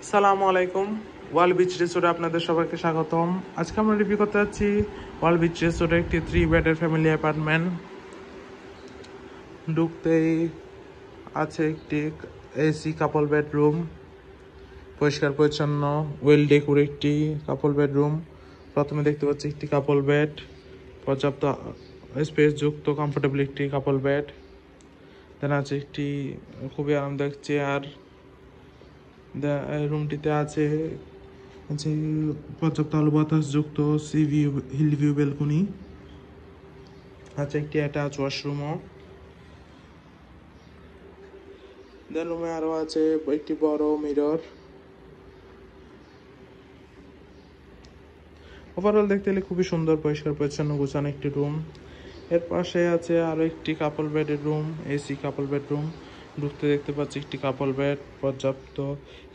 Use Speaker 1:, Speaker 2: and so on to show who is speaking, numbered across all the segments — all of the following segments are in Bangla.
Speaker 1: আসসালামু আলাইকুম। ওয়ার্ল্ড বিচ রিসোর্টে আপনাদের সবাইকে স্বাগতম। আজকে আমরা রিভিউ করতে যাচ্ছি ওয়ার্ল্ড বিচ রিসোর্টে একটি 3 বেডের ফ্যামিলি অ্যাপার্টমেন্ট। ঢুকতেই আছে একটি এসি কাপল বেডরুম, পরিষ্কার পরিচ্ছন্ন ওয়েল ডেকোর একটি কাপল বেডরুম। প্রথমে দেখতে পাচ্ছি একটি কাপল বেড, পর্যাপ্ত স্পেস যুক্ত কমফোর্টেবল একটি কাপল বেড। দেন আছে একটি খুবই আরামদায়ক চেয়ার। রুমটিতে আছে পর্যাপ্ত আলো বাতাস যুক্ত sea view hill view balcony. আছে একটি অ্যাটাচ ওয়াশরুমও। দেন রুমে আরো আছে একটি বড় মিরর। ওভারঅল দেখতে গেলে খুবই সুন্দর, পরিষ্কার পরিচ্ছন্ন গুছানো একটি রুম। এর পাশে আছে আরো একটি কাপল বেডের রুম, এসি কাপল বেডরুম। ঢুকতে দেখতে পাচ্ছি একটি কাপল বেড, পর্যাপ্ত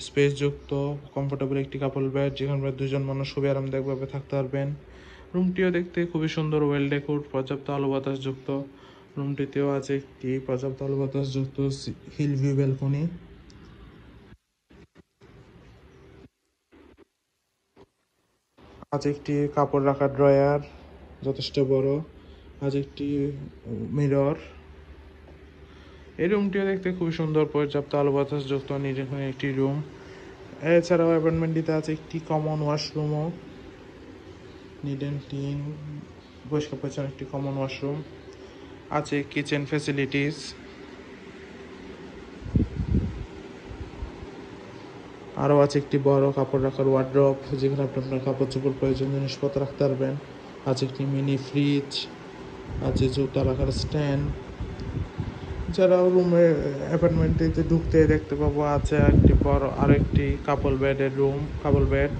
Speaker 1: স্পেস যুক্ত কমফোর্টেবল একটি কাপল বেড, যেখানে দুজন মানুষ খুবই আরামদায়কভাবে থাকতে পারবেন। রুমটিও দেখতে খুবই সুন্দর, ওয়েল ডেকোর, পর্যাপ্ত আলো বাতাস যুক্ত। রুমটিতেও আছে একটি পর্যাপ্ত আলো বাতাস যুক্ত হিল ভিউ ব্যালকনি। আছে একটি কাপড় রাখার ড্রয়ার, যথেষ্ট বড়। আছে একটি মিরর। এই রুমটিও দেখতে খুবই সুন্দর, পর্যাপ্ত আলো বাতাস যুক্ত নিরিবিলি একটি রুম। এছাড়াও অ্যাপার্টমেন্টটিতে আছে একটি কমন ওয়াশরুমও, নিড অ্যান্ড ক্লিন, পরিষ্কার পরিচ্ছন্ন একটি কমন ওয়াশরুম। আছে কিচেন ফ্যাসিলিটিস। আরও আছে একটি বড় কাপড় রাখার ওয়ার্ড্রপ, যেখানে আপনি আপনার কাপড় চোপড় প্রয়োজনীয় জিনিসপত্র রাখতে পারবেন। আছে একটি মিনি ফ্রিজ, আছে জুতা রাখার স্ট্যান্ড। এছাড়াও রুমের অ্যাপার্টমেন্টটিতে ঢুকতে দেখতে পাবো আছে একটি বড় আরও একটি কাপল বেডের রুম, কাপল বেড,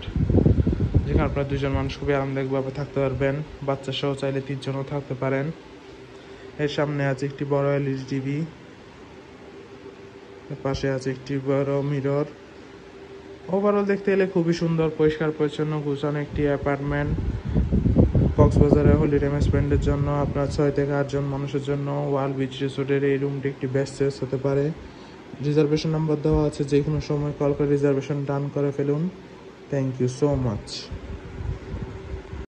Speaker 1: যেখানে আপনার দুজন মানুষ খুবই আরামদায়কভাবে থাকতে পারবেন। বাচ্চা সহ চাইলে 3 জনও থাকতে পারেন। এর সামনে আছে একটি বড় এলইডি টিভি। এর পাশে আছে একটি বড় মিরর। ওভারঅল দেখতে গেলে খুবই সুন্দর, পরিষ্কার পরিচ্ছন্ন গুছানো একটি অ্যাপার্টমেন্ট। কক্সবাজারে হলিডে স্পেন্ডের জন্য আপনার 6 থেকে 8 জন মানুষের জন্য ওয়ার্ল্ড বিচ রিসোর্টের এই রুমটি একটি বেস্ট চয়েস হতে পারে। রিজার্ভেশন নাম্বার দেওয়া আছে, যে কোনো সময় কল করে রিজার্ভেশন ডান করে ফেলুন। Thank you so much.